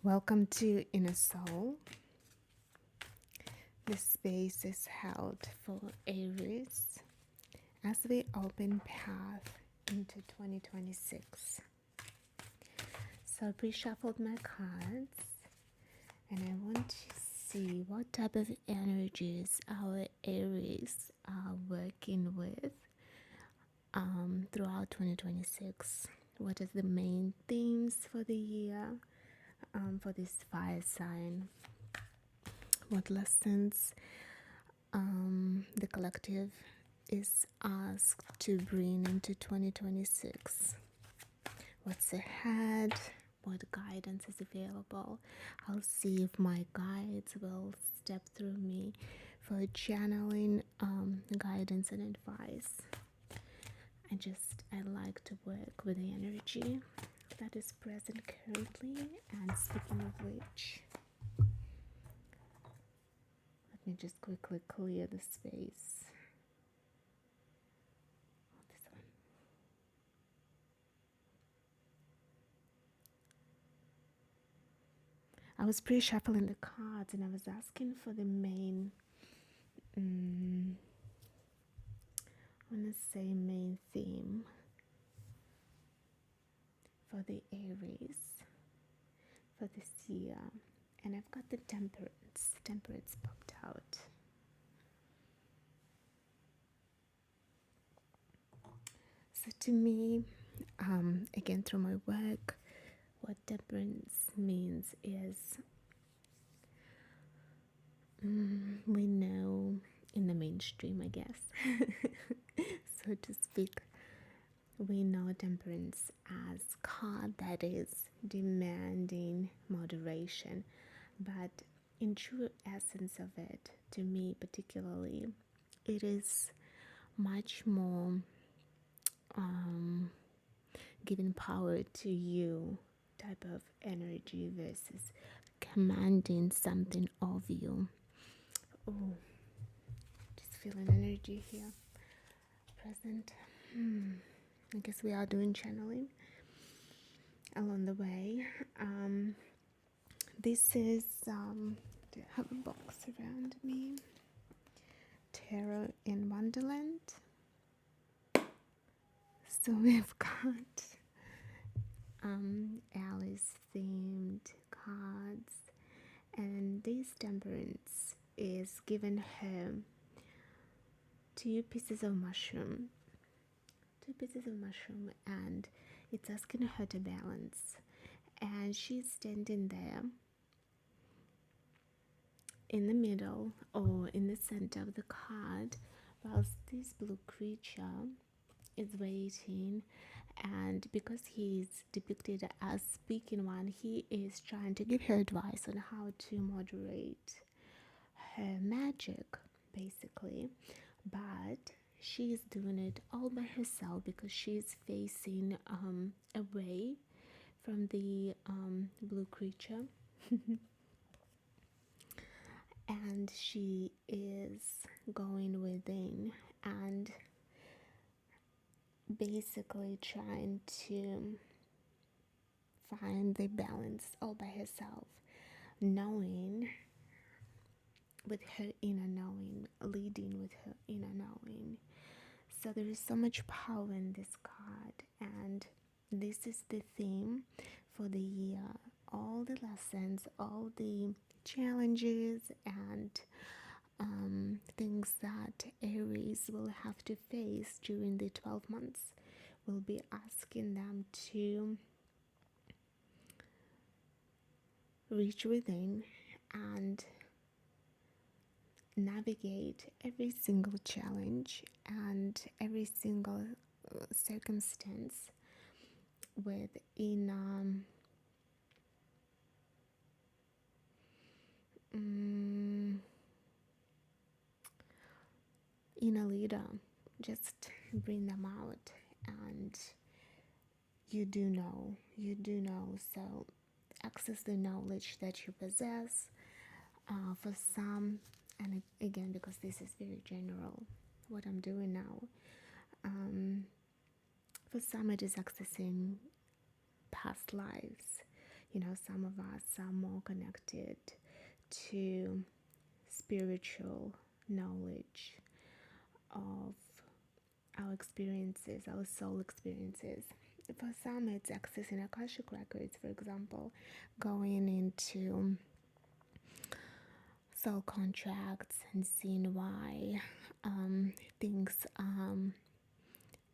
Welcome to Enesoul. This space is held for Aries as we open path into 2026. So I pre-shuffled my cards and I want to see what type of energies our Aries are working with throughout 2026. What are the main themes for the year for this fire sign? What lessons the collective is asked to bring into 2026? What's ahead? What guidance is available? I'll see if my guides will step through me for channeling guidance and advice. I like to work with the energy that is present currently. And speaking of which, let me just quickly clear the space. This one. I was pre-shuffling the cards and I was asking for the main, I want to say main theme for the Aries for this year. And I've got the Temperance. Temperance popped out. So to me, again through my work, what temperance means is we know in the mainstream, I guess, so to speak, we know temperance as card that is demanding moderation, but in true essence of it, to me particularly, it is much more giving power to you type of energy versus commanding something of you. Oh, just feeling energy here present. I guess we are doing channeling along the way. This is do I have a box around me? Tarot in Wonderland. So we've got Alice themed cards, and this Temperance is given her two pieces of mushroom, and it's asking her to balance, and she's standing there in the middle or in the center of the card, whilst this blue creature is waiting. And because he's depicted as speaking one, he is trying to give her advice on how to moderate her magic, basically. But she's doing it all by herself because she's facing away from the blue creature. And she is going within and basically trying to find the balance all by herself, knowing with her inner knowing, leading with her inner knowing. So there is so much power in this card, and this is the theme for the year. All the lessons, all the challenges and things that Aries will have to face during the 12 months will be asking them to reach within and navigate every single challenge and every single circumstance with inner leader. Just bring them out, and you do know. So access the knowledge that you possess. For some, and again, because this is very general, what I'm doing now, for some it is accessing past lives. some of us are more connected to spiritual knowledge of our experiences, our soul experiences. For some, it's accessing Akashic records, for example, going into soul contracts and seeing why things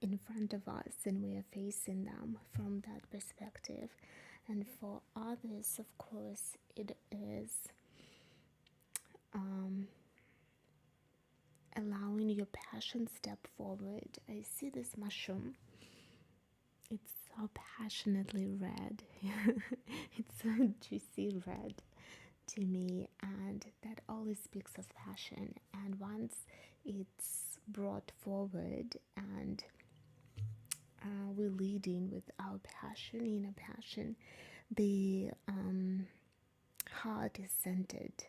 in front of us and we are facing them from that perspective. And for others, of course, it is allowing your passion step forward. I see this mushroom. It's so passionately red. It's so juicy red to me, and that always speaks of passion. And once it's brought forward and we're leading with our passion, inner passion, the heart is centered,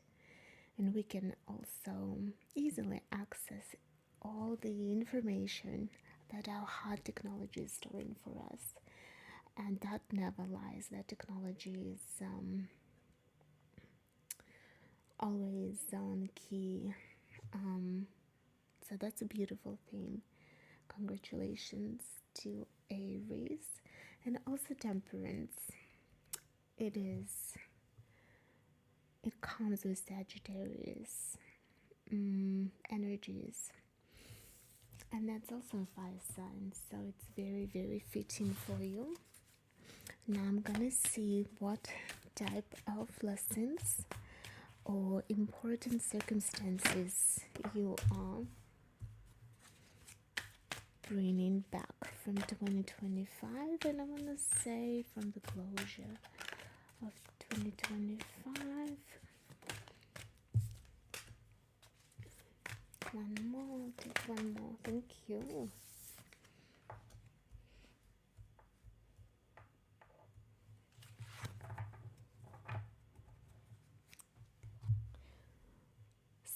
and we can also easily access all the information that our heart technology is storing for us. And that never lies. That technology is always on key. So that's a beautiful theme. Congratulations to Aries. And also Temperance. It comes with Sagittarius energies. And that's also a fire sign, so it's very, very fitting for you. Now I'm gonna see what type of lessons or important circumstances you are bringing back from 2025, and I want to say from the closure of 2025. One more, take one more, thank you.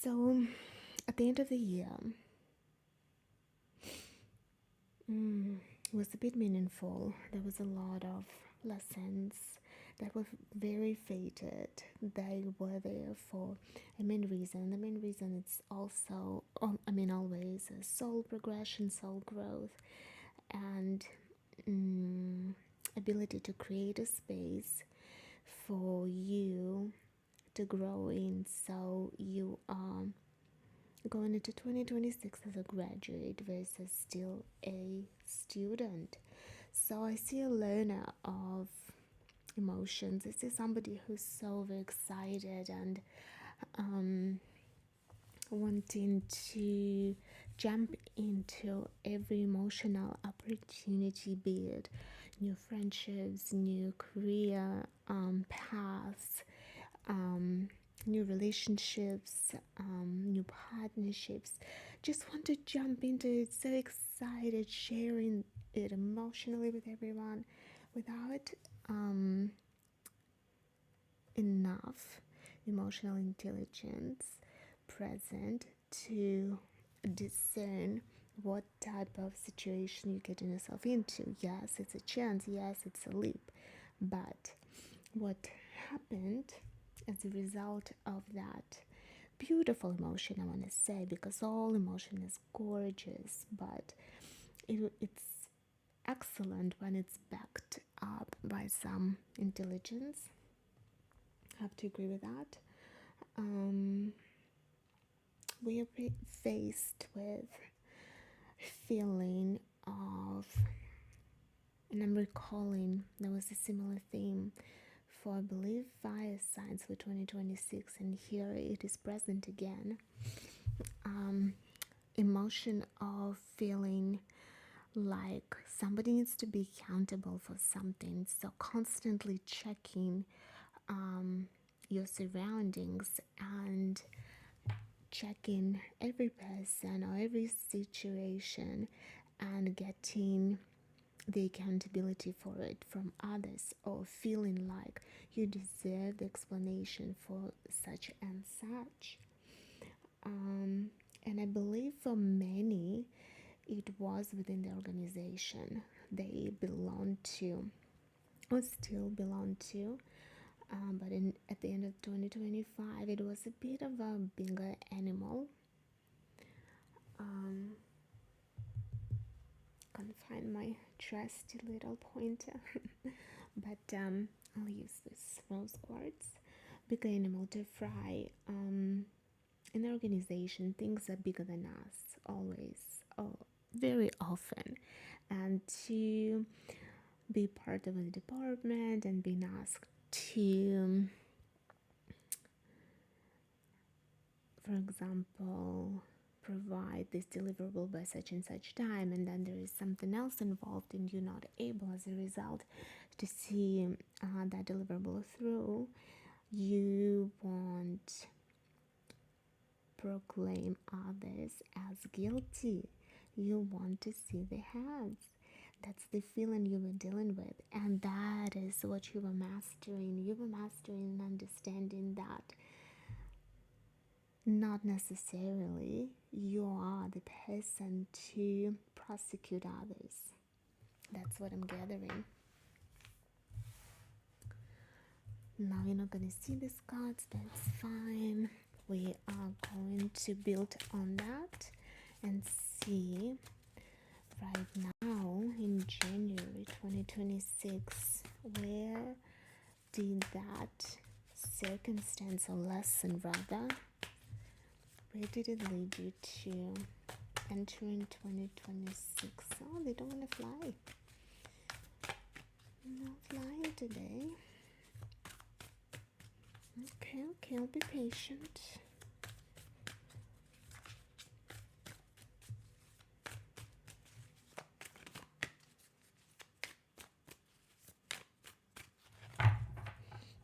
So at the end of the year, was a bit meaningful. There was a lot of lessons that were very fated. They were there for a main reason. The main reason is also, always a soul progression, soul growth, and ability to create a space for you to grow in. So you are going into 2026 as a graduate versus still a student. So I see a learner of emotions. I see somebody who's so very excited and wanting to jump into every emotional opportunity, be it new friendships, new career paths, new relationships, new partnerships. Just want to jump into it, so excited, sharing it emotionally with everyone without enough emotional intelligence present to discern what type of situation you're getting yourself into. Yes, it's a chance, yes, it's a leap, but what happened as a result of that beautiful emotion, I want to say, because all emotion is gorgeous, but it's excellent when it's backed up by some intelligence. I have to agree with that. We are faced with feeling of, and I'm recalling there was a similar theme for, I believe, fire signs for 2026, and here it is present again. Emotion of feeling like somebody needs to be accountable for something, so constantly checking your surroundings and checking every person or every situation and getting the accountability for it from others, or feeling like you deserve the explanation for such and such. And I believe for many it was within the organization they belong to or still belong to, but at the end of 2025 it was a bit of a bigger animal. Can't find my trusty little pointer. But I'll use this rose quartz. Bigger animal to fry. In the organization, things are bigger than us, always, very often. And to be part of a department and being asked to, for example, provide this deliverable by such and such time, and then there is something else involved and you're not able as a result to see that deliverable through, you won't proclaim others as guilty. You want to see the hands. That's the feeling you were dealing with, and that is what you were mastering. You were mastering and understanding that not necessarily you are the person to prosecute others. That's what I'm gathering. Now you're not going to see these cards, that's fine. We are going to build on that and see right now in January 2026, where did that circumstance or lesson rather, where did it lead you to entering 2026? Oh, they don't want to fly. No flying today. Okay, I'll be patient.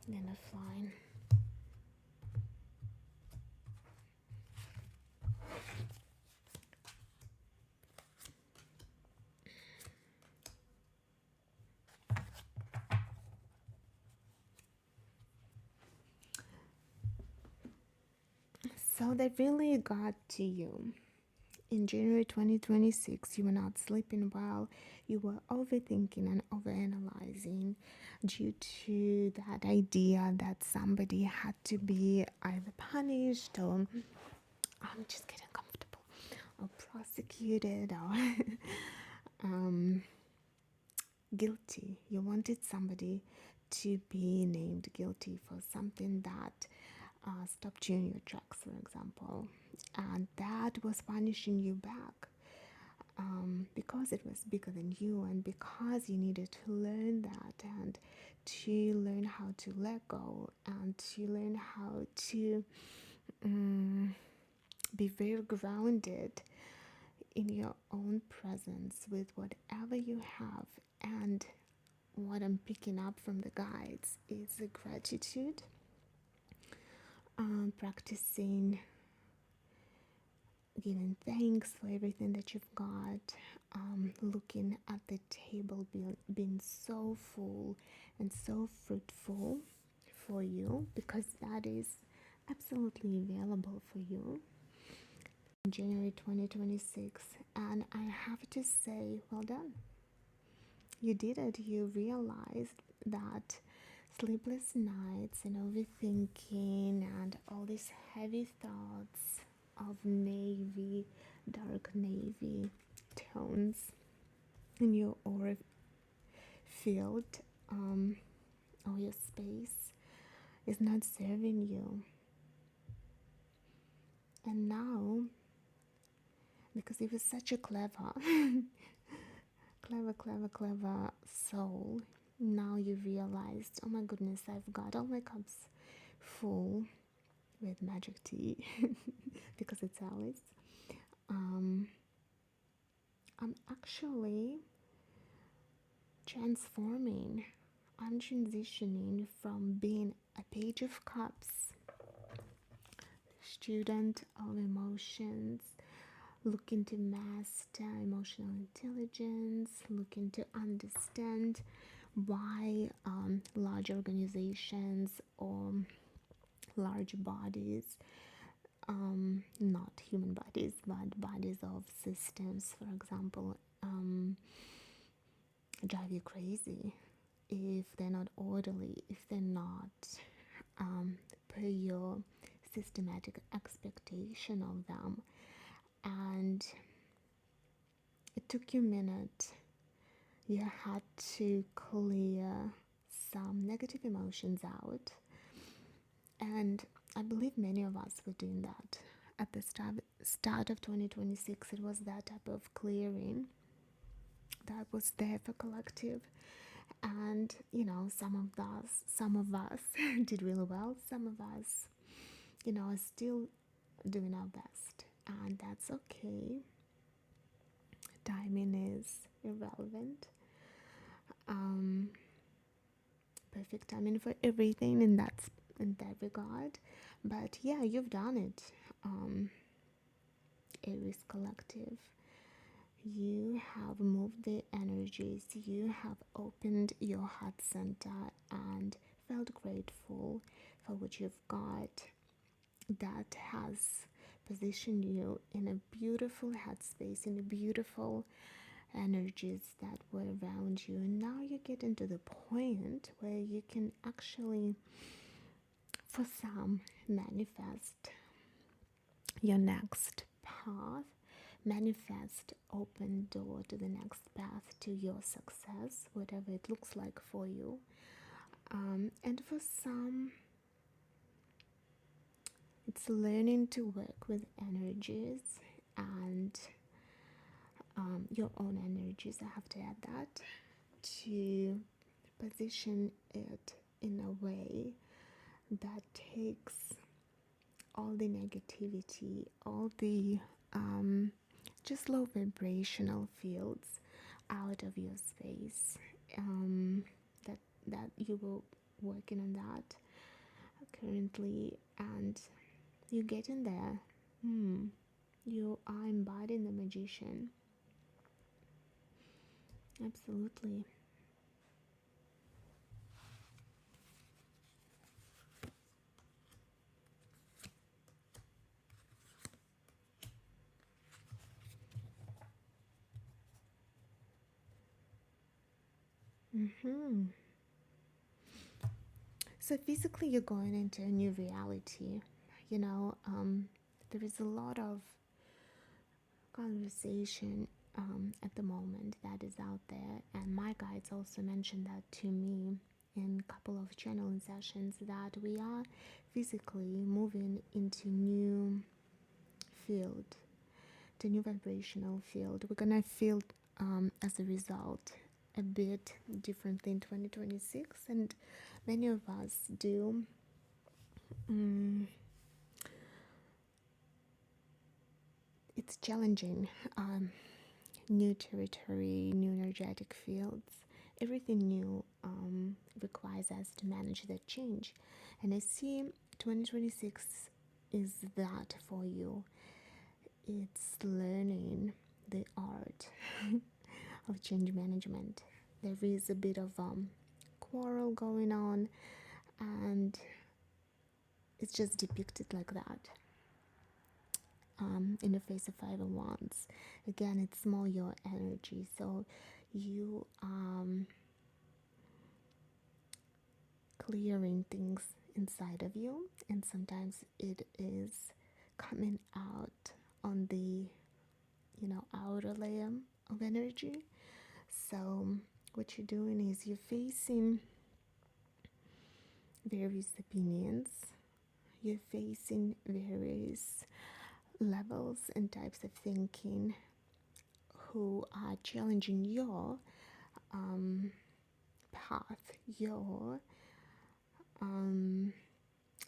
Then a flying. So that really got to you. In January 2026, you were not sleeping well. You were overthinking and overanalyzing due to that idea that somebody had to be either punished or I'm just getting comfortable or prosecuted or guilty. You wanted somebody to be named guilty for something that stopped you in your tracks, for example, and that was punishing you back because it was bigger than you, and because you needed to learn that and to learn how to let go and to learn how to be very grounded in your own presence with whatever you have. And what I'm picking up from the guides is the gratitude, practicing giving thanks for everything that you've got, looking at the table being so full and so fruitful for you, because that is absolutely available for you in January 2026. And I have to say, well done. You did it. You realized that sleepless nights and overthinking and all these heavy thoughts of navy, dark navy tones in your aura field or your space is not serving you. And now, because it was such a clever soul, now you realized, oh my goodness, I've got all my cups full with magic tea because it's Aries. I'm actually transforming. I'm transitioning from being a page of cups, student of emotions, looking to master emotional intelligence, looking to understand why large organizations or large bodies, not human bodies, but bodies of systems, for example, drive you crazy. if they're not orderly, if they're not per your systematic expectation of them. And it took you a minute. You had to clear some negative emotions out. And I believe many of us were doing that. At the start of 2026, it was that type of clearing that was there for collective. And some of us did really well. Some of us are still doing our best, and that's okay. Timing is irrelevant. Perfect timing for everything in that regard. But yeah, you've done it. Aries collective, you have moved the energies, you have opened your heart center and felt grateful for what you've got. That has positioned you in a beautiful headspace, in a beautiful energies that were around you. And now you're getting to the point where you can actually, for some, manifest your next path, manifest open door to the next path to your success, whatever it looks like for you. And for some, it's learning to work with energies and your own energies. I have to add that, to position it in a way that takes all the negativity, all the just low vibrational fields out of your space. That you were working on that currently, and you're getting there. You are embodying the magician. Absolutely. So physically, you're going into a new reality. There is a lot of conversation at the moment that is out there, and my guides also mentioned that to me in a couple of channeling sessions, that we are physically moving into new field, the new vibrational field. We're gonna feel as a result a bit differently in 2026, and many of us do. It's challenging. New territory, new energetic fields, everything new requires us to manage that change. And I see 2026 is that for you. It's learning the art of change management. There is a bit of quarrel going on, and it's just depicted like that. In the face of Five of Wands. Again, it's more your energy. So you clearing things inside of you, and sometimes it is coming out on the outer layer of energy. So what you're doing is you're facing various opinions, you're facing various levels and types of thinking who are challenging your path, your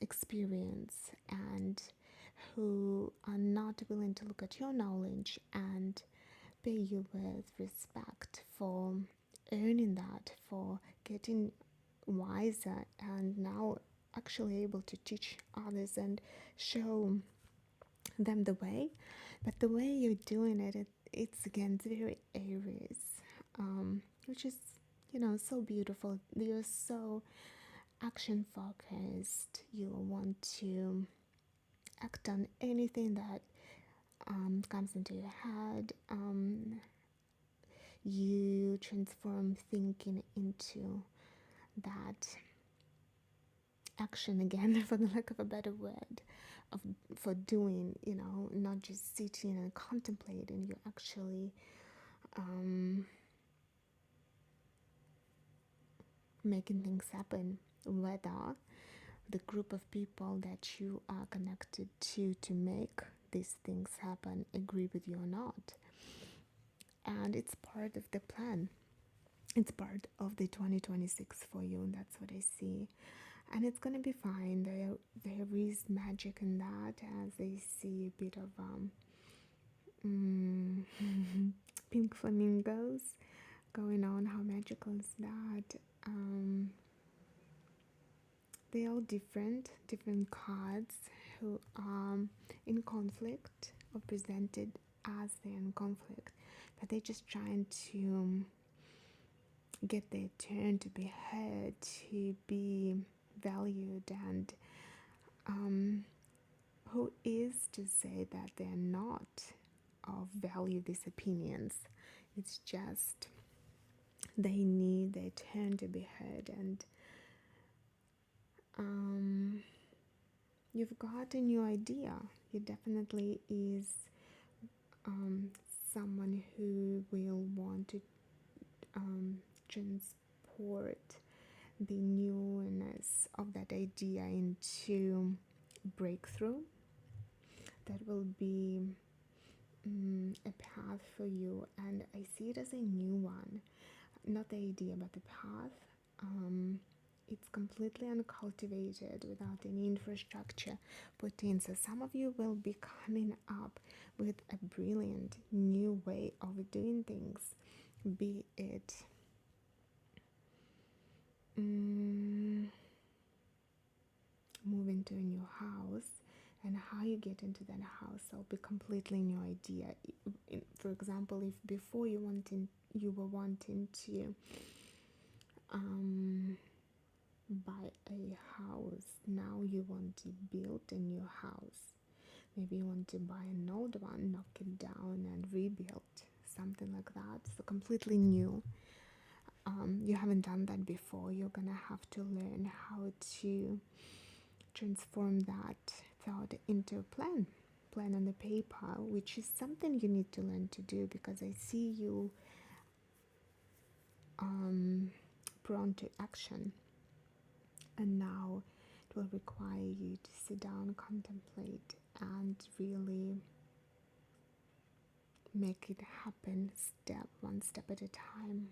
experience, and who are not willing to look at your knowledge and pay you with respect for earning that, for getting wiser, and now actually able to teach others and show them the way. But the way you're doing it, it's very Aries, which is so beautiful. You're so action focused. You want to act on anything that comes into your head. You transform thinking into that action again, for the lack of a better word, for doing, not just sitting and contemplating. You're actually making things happen, whether the group of people that you are connected to make these things happen agree with you or not. And it's part of the plan. It's part of the 2026 for you, and that's what I see. And it's gonna be fine. There is magic in that, as I see a bit of pink flamingos going on. How magical is that? They're all different cards who are in conflict or presented as they're in conflict, but they're just trying to get their turn, to be heard, to be valued. And who is to say that they're not of value, these opinions? It's just they need their turn to be heard. And you've got a new idea. You definitely is someone who will want to transport the newness of that idea into breakthrough. That will be a path for you, and I see it as a new one, not the idea but the path. It's completely uncultivated, without any infrastructure put in. So some of you will be coming up with a brilliant new way of doing things, be it moving to a new house, and how you get into that house will be completely new idea. For example, if before you were wanting to buy a house, now you want to build a new house. Maybe you want to buy an old one, knock it down and rebuild, something like that. So completely new. You haven't done that before. You're gonna have to learn how to transform that thought into a plan on the paper, which is something you need to learn to do, because I see you prone to action, and now it will require you to sit down, contemplate, and really make it happen, one step at a time.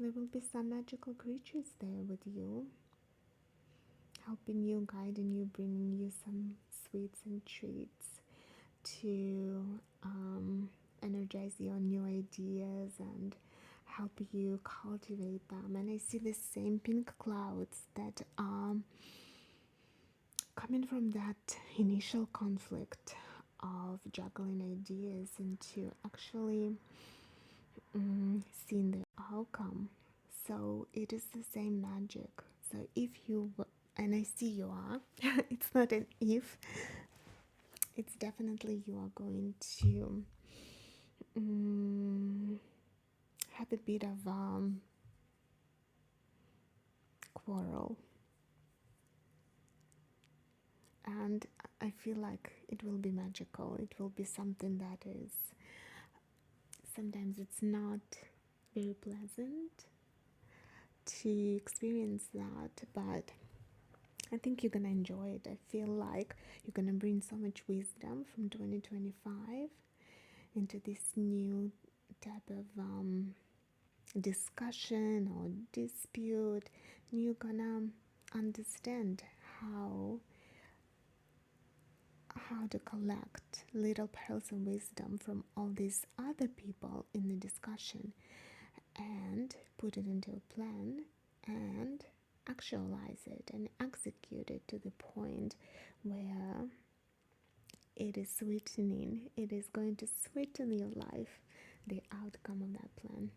There will be some magical creatures there with you, helping you, guiding you, bringing you some sweets and treats to energize your new ideas and help you cultivate them. And I see the same pink clouds that are coming from that initial conflict of juggling ideas into actually seeing the outcome. So it is the same magic. So if you, and I see you are, it's not an if, it's definitely you are going to have a bit of quarrel, and I feel like it will be magical. It will be something that is, sometimes it's not very pleasant to experience that, but I think you're gonna enjoy it. I feel like you're gonna bring so much wisdom from 2025 into this new type of discussion or dispute. You're gonna understand how to collect little pearls of wisdom from all these other people in the discussion and put it into a plan and actualize it and execute it to the point where it is sweetening. It is going to sweeten your life, the outcome of that plan.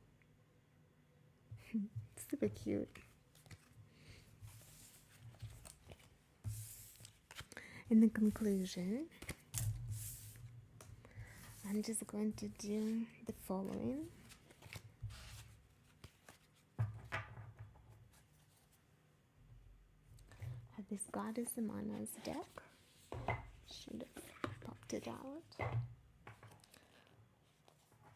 Super cute. In the conclusion, I'm just going to do the following. this Goddess Amana's deck. Should have popped it out.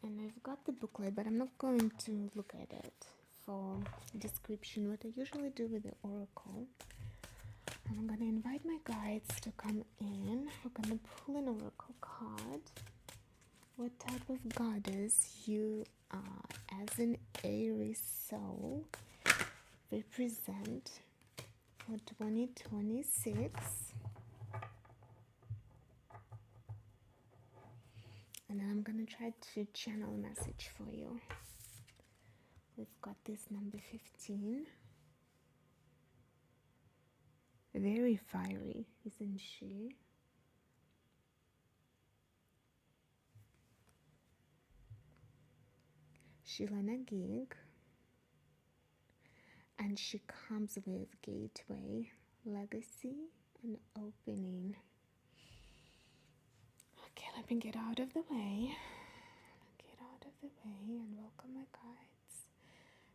And I've got the booklet, but I'm not going to look at it for description. What I usually do with the oracle, I'm going to invite my guides to come in. We're going to pull an oracle card. What type of goddess you are as an Aries soul represent for 2026. And then I'm going to try to channel a message for you. We've got this number 15. Very fiery, isn't she? Shilana Gig. And she comes with gateway, legacy, and opening. Okay, let me get out of the way. And welcome my guides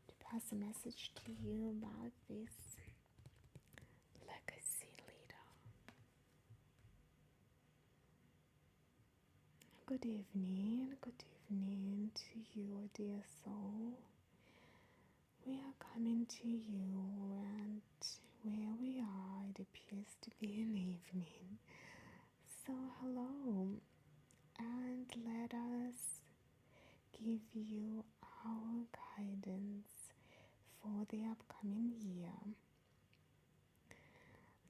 to pass a message to you about this legacy leader. Good evening to you, dear soul. We are coming to you, and where we are, it appears to be an evening. So hello, and let us give you our guidance for the upcoming year.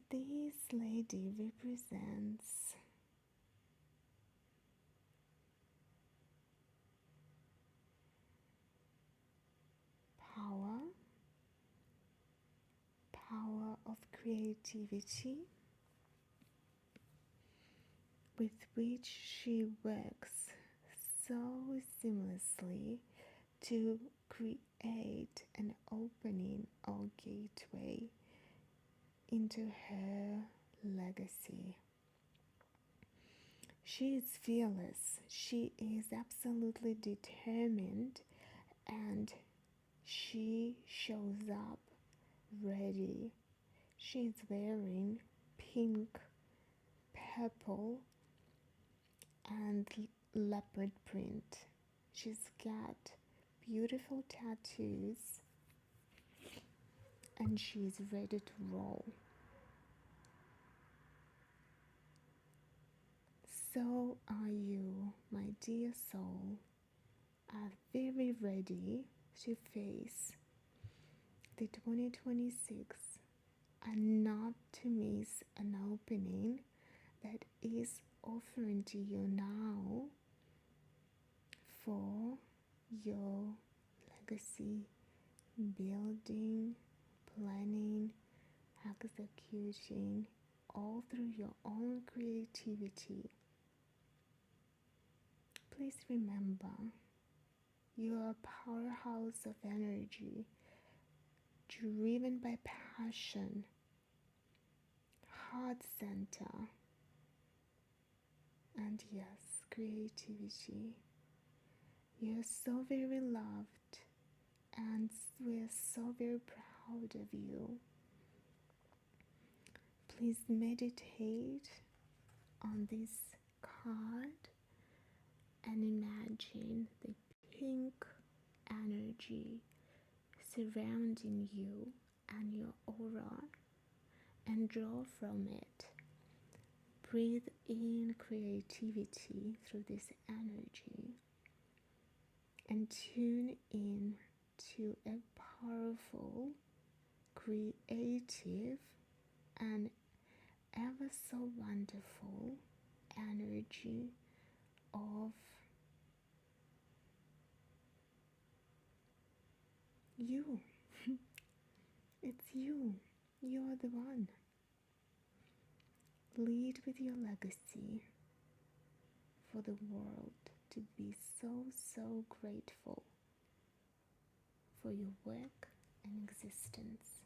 This lady represents power of creativity, with which she works so seamlessly to create an opening or gateway into her legacy. She is fearless. She is absolutely determined, and she shows up ready. She is wearing pink, purple, and leopard print. She's got beautiful tattoos, and she's ready to roll. So are you, my dear soul, are very ready to face the 2026 and not to miss an opening that is offering to you now for your legacy building, planning, executing, all through your own creativity. Please remember, you are a powerhouse of energy, driven by passion, heart center, and yes, creativity. You're so very loved, and we're so very proud of you. Please meditate on this card and imagine the pink energy surrounding you and your aura, and draw from it. Breathe in creativity through this energy, and tune in to a powerful, creative, and ever so wonderful energy of you. It's you. You're the one. Lead with your legacy for the world to be so grateful for your work and existence.